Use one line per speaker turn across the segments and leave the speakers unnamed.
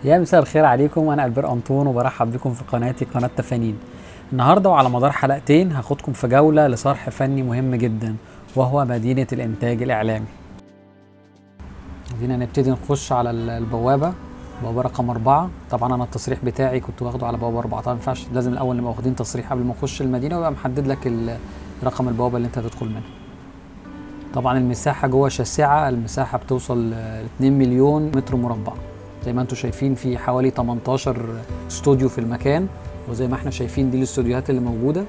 يا مساء الخير عليكم، انا البير انطون وبرحب بكم في قناتي قناه تفانين. النهارده وعلى مدار حلقتين هاخدكم في جوله لصرح فني مهم جدا، وهو مدينه الانتاج الاعلامي. خلينا نبتدي نخش على البوابه رقم 4. طبعا انا التصريح بتاعي كنت واخده على بوابه 4، طبعا ما ينفعش، لازم الاول نبقى واخدين تصريح قبل ما نخش المدينه ويبقى محدد لك رقم البوابه اللي انت هتدخل منها. طبعا المساحه جوه شاسعه، المساحه بتوصل ل 2 مليون متر مربع. زي ما انتم شايفين في حوالي 18 استوديو في المكان، وزي ما احنا شايفين دي الاستوديوهات اللي موجوده.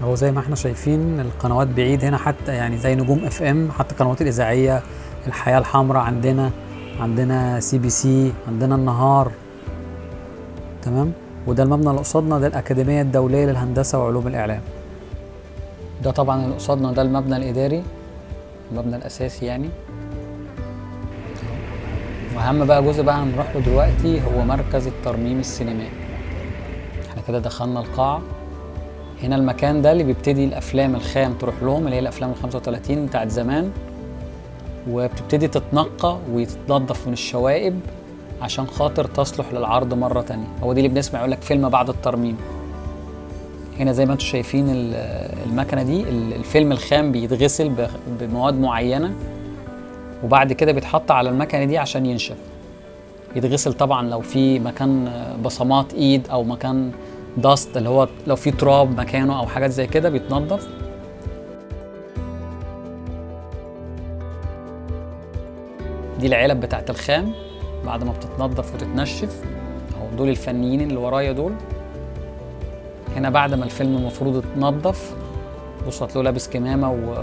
هو زي ما احنا شايفين القنوات بعيد هنا، حتى يعني زي نجوم اف ام، حتى القنوات الاذاعيه، الحياه الحمراء عندنا سي بي سي، عندنا النهار. تمام. وده المبنى اللي قصادنا، ده الاكاديميه الدوليه للهندسه وعلوم الاعلام. ده طبعا اللي قصادنا ده المبنى الاداري، المبنى الاساسي يعني. واهم بقى جزء بقى هنروح له دلوقتي هو مركز الترميم السينمائي. احنا كده دخلنا القاعه. هنا المكان ده اللي بيبتدي الافلام الخام تروح لهم، اللي هي الافلام ال35 بتاعت زمان، وبتبتدي تتنقى ويتنضف من الشوائب عشان خاطر تصلح للعرض مره تانية. هو دي اللي بنسمع يقول لك فيلم بعد الترميم. هنا زي ما انتم شايفين المكنه دي، الفيلم الخام بيتغسل بمواد معينه، وبعد كده بيتحط على المكنه دي عشان ينشف. يتغسل طبعا لو في مكان بصمات ايد او مكان داست، اللي هو لو في تراب مكانه او حاجات زي كده بيتنضف. دي العلب بتاعت الخام بعد ما بتتنضف وتتنشف. اهو دول الفنيين اللي ورايا دول. هنا بعد ما الفيلم المفروض يتنضف، بصوا هتلاقوا لابس كمامه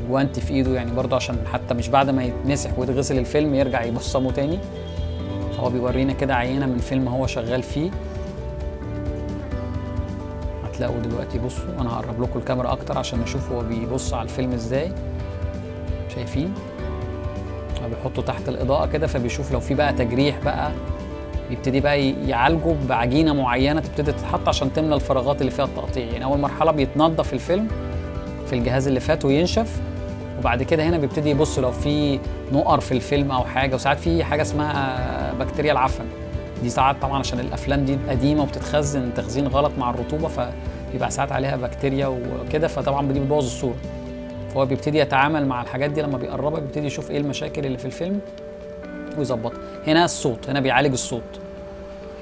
وجوانتي في ايده، يعني برضه عشان حتى مش بعد ما يتمسح ويتغسل الفيلم يرجع يبصمه تاني. هو بيورينا كده عينه من فيلم هو شغال فيه. هتلاقوا دلوقتي، بصوا انا هقرب لكم الكاميرا اكتر عشان نشوف هو بيبص على الفيلم ازاي. شايفين هو بيحطه تحت الاضاءه كده، فبيشوف لو في بقى تجريح بقى، يبتدي بقى يعالجه بعجينه معينه تبتدي تتحط عشان تملى الفراغات اللي فيها التقطيع. يعني اول مرحله بيتنضف الفيلم في الجهاز اللي فات وينشف، وبعد كده هنا بيبتدي يبص لو في نقر في الفيلم او حاجه. وساعات في حاجه اسمها بكتيريا العفن، دي ساعات طبعا عشان الافلام دي قديمه وبتتخزن تخزين غلط مع الرطوبه، فبيبقى ساعات عليها بكتيريا وكده، فطبعا دي بتبوظ الصوره. فهو بيبتدي يتعامل مع الحاجات دي، لما بيقربها بيبتدي يشوف ايه المشاكل اللي في الفيلم ويظبطها. هنا الصوت، هنا بيعالج الصوت.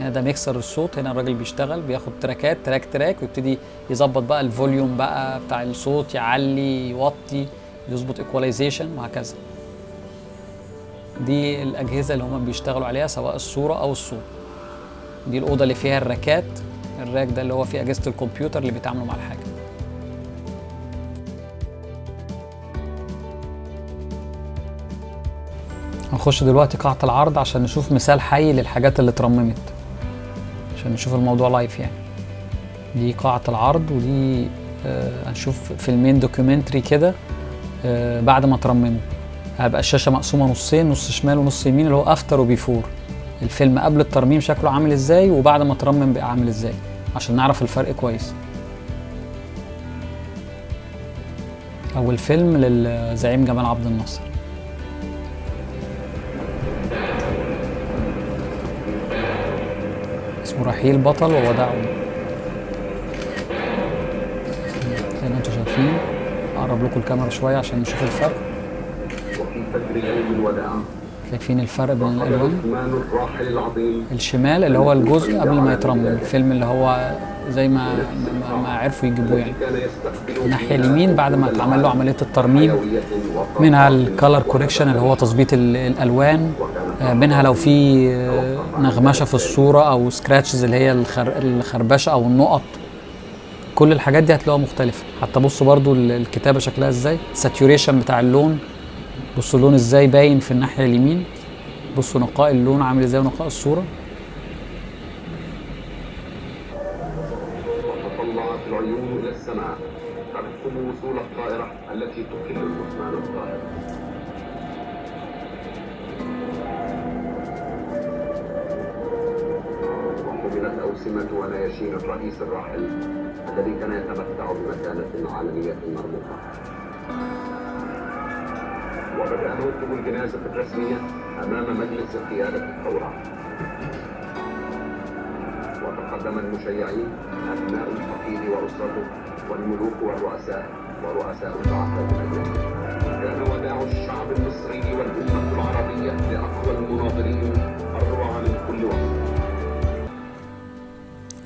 هنا ده ميكسر الصوت، هنا الراجل بيشتغل بياخد تراكات تراك ويبتدي يظبط بقى الفوليوم بقى بتاع الصوت، يعلي يوطي، يظبط ايكواليزيشن وهكذا. دي الاجهزه اللي هم بيشتغلوا عليها سواء الصوره او الصوت. دي الاوضه اللي فيها الراكات، الراك ده اللي هو فيه اجهزه الكمبيوتر اللي بيتعاملوا مع الحاجه. هنخش دلوقتي قاعه العرض عشان نشوف مثال حي للحاجات اللي اترممت، عشان نشوف الموضوع لايف يعني. دي قاعه العرض، ودي هنشوف فيلمين دوكيومنتري كده بعد ما ترمموا. هيبقى الشاشه مقسومه نصين، نص شمال ونص يمين، اللي هو افتر وبيفور. الفيلم قبل الترميم شكله عامل ازاي، وبعد ما ترمم بقى عامل ازاي، عشان نعرف الفرق كويس. اول فيلم للزعيم جمال عبد الناصر. اسمه رحيل بطل ووداعه. زي ما انتم شايفين، اقرب لكم الكاميرا شويه عشان نشوف الفرق. شايفين الفرق بين الالوان. الشمال اللي هو الجزء قبل ما يترمم، الفيلم اللي هو زي ما عرفوا يجيبوه يعني. الناحيه اليمين بعد ما اتعمل له عمليه الترميم، منها الكالر كوريكشن اللي هو تظبيط الالوان، منها لو في نغمشه في الصوره او سكراتشز اللي هي الخربشه او النقط. كل الحاجات دي هتلاقوها مختلفه. حتى بصوا برضو الكتابه شكلها ازاي، الساتوريشن بتاع اللون، بصوا اللون ازاي باين في الناحيه اليمين. بصوا نقاء اللون عامل ازاي ونقاء الصوره.
وتطلعت العيون الى السماء ترقب وصول الطائره التي تقل الجثمان الطائر. وحملت اوسمه ونياشين الرئيس الراحل الذي كان يتمتع بمكانه عالميه مرموقه. وبدأ موكب الجنازة الرسمية أمام مجلس قيادة الثورة. وتقدم المشيعين أبناء الفقيد وأسرته والملوك ورؤساء البعثات الأجنبية. كان وداع الشعب المصري والأمة العربية لأقوى المناضلين أروع من كل وصف.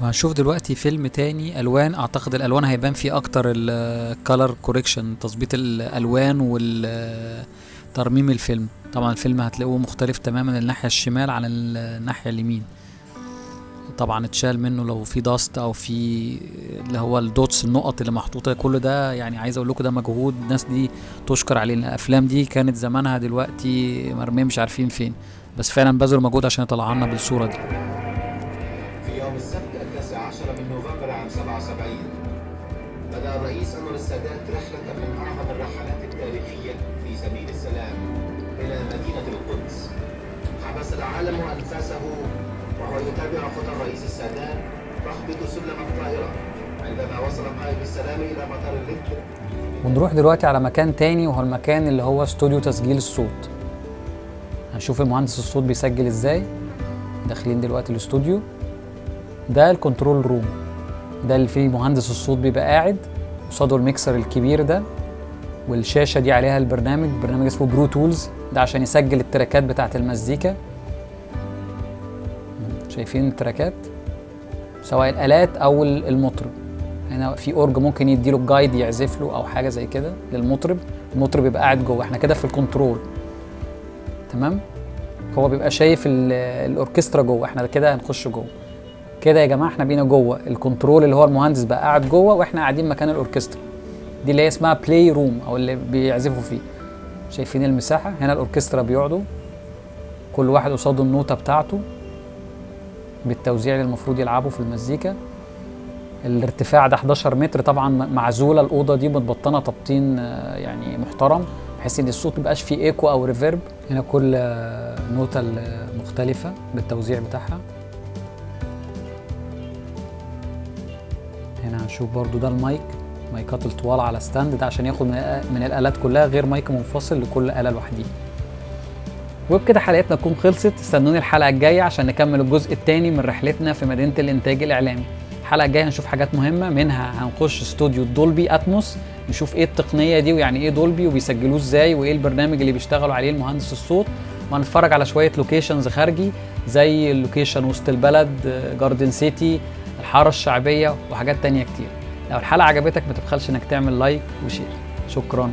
وهنشوف دلوقتي فيلم تاني ألوان. أعتقد الألوان هيبان فيه أكتر الكالر كوريكشن، تظبيط الألوان والترميم الفيلم. طبعا الفيلم هتلاقوه مختلف تماما، الناحية الشمال عن الناحية اليمين. طبعا اتشال منه لو في داست او في اللي هو الدوتس، النقط اللي محطوطه. كل ده يعني عايز اقول لكم ده مجهود الناس دي تشكر عليه. الافلام دي كانت زمانها دلوقتي مرميه مش عارفين فين، بس فعلا بذلوا مجهود عشان يطلعوا لنا بالصوره دي.
في يوم السبت 19 من نوفمبر عام 77 بدأ الرئيس أنور السادات رحلة من أعظم الرحلات التاريخية في سبيل السلام إلى مدينة القدس. حبس العالم أنفاسه وهو يتابع خطى الرئيس السادات تهبط سلم الطائرة عندما وصل قائد السلام إلى مطار الليبي.
ونروح دلوقتي على مكان تاني، وهو المكان اللي هو استوديو تسجيل الصوت. هنشوف المهندس الصوت بيسجل ازاي. داخلين دلوقتي الاستوديو ده، الكنترول روم ده اللي فيه مهندس الصوت بيبقى قاعد قصاده الميكسر الكبير ده، والشاشة دي عليها برنامج اسمه برو تولز، ده عشان يسجل التراكات بتاعت المزيكا. شايفين التراكات سواء الآلات أو المطرب. هنا في أورج ممكن يديله جايد يعزف له أو حاجة زي كده للمطرب. المطرب يبقى قاعد جوه، احنا كده في الكنترول تمام. هو بيبقى شايف الأوركسترا جوه، احنا كده هنخش جوه كده يا جماعة. احنا بينا جوه الكنترول اللي هو المهندس بقى قاعد جوه، واحنا قاعدين مكان الأوركسترا دي اللي هي اسمها بلاي روم أو اللي بيعزفوا فيه. شايفين المساحة هنا؟ الأوركسترا بيقعدوا كل واحد قصاده النوتة بتاعته بالتوزيع اللي المفروض يلعبوا في المزيكا. الارتفاع ده 11 متر. طبعا معزولة الأوضة دي، متبطنة تبطين يعني محترم، بحيث ان الصوت ميبقاش فيه ايكو او ريفيرب. هنا كل نوتة مختلفة بالتوزيع بتاعها. هنا هنشوف برضو ده المايك، مايكات الطوال على ستاند ده عشان ياخد من الآلات كلها، غير مايك منفصل لكل آلة لوحدها. وبكده حلقتنا تكون خلصت. استنوني الحلقة الجاية عشان نكمل الجزء الثاني من رحلتنا في مدينة الإنتاج الإعلامي. الحلقة الجاية هنشوف حاجات مهمة، منها هنخش استوديو دولبي أتموس، نشوف ايه التقنية دي ويعني ايه دولبي وبيسجلوه ازاي، وايه البرنامج اللي بيشتغلوا عليه المهندس الصوت. وهنتفرج على شوية لوكيشنز خارجي زي اللوكيشن وسط البلد، جاردن سيتي، الحارة الشعبية، وحاجات تانية كتير. لو الحلقة عجبتك ما تبخلش انك تعمل لايك وشير. شكرا.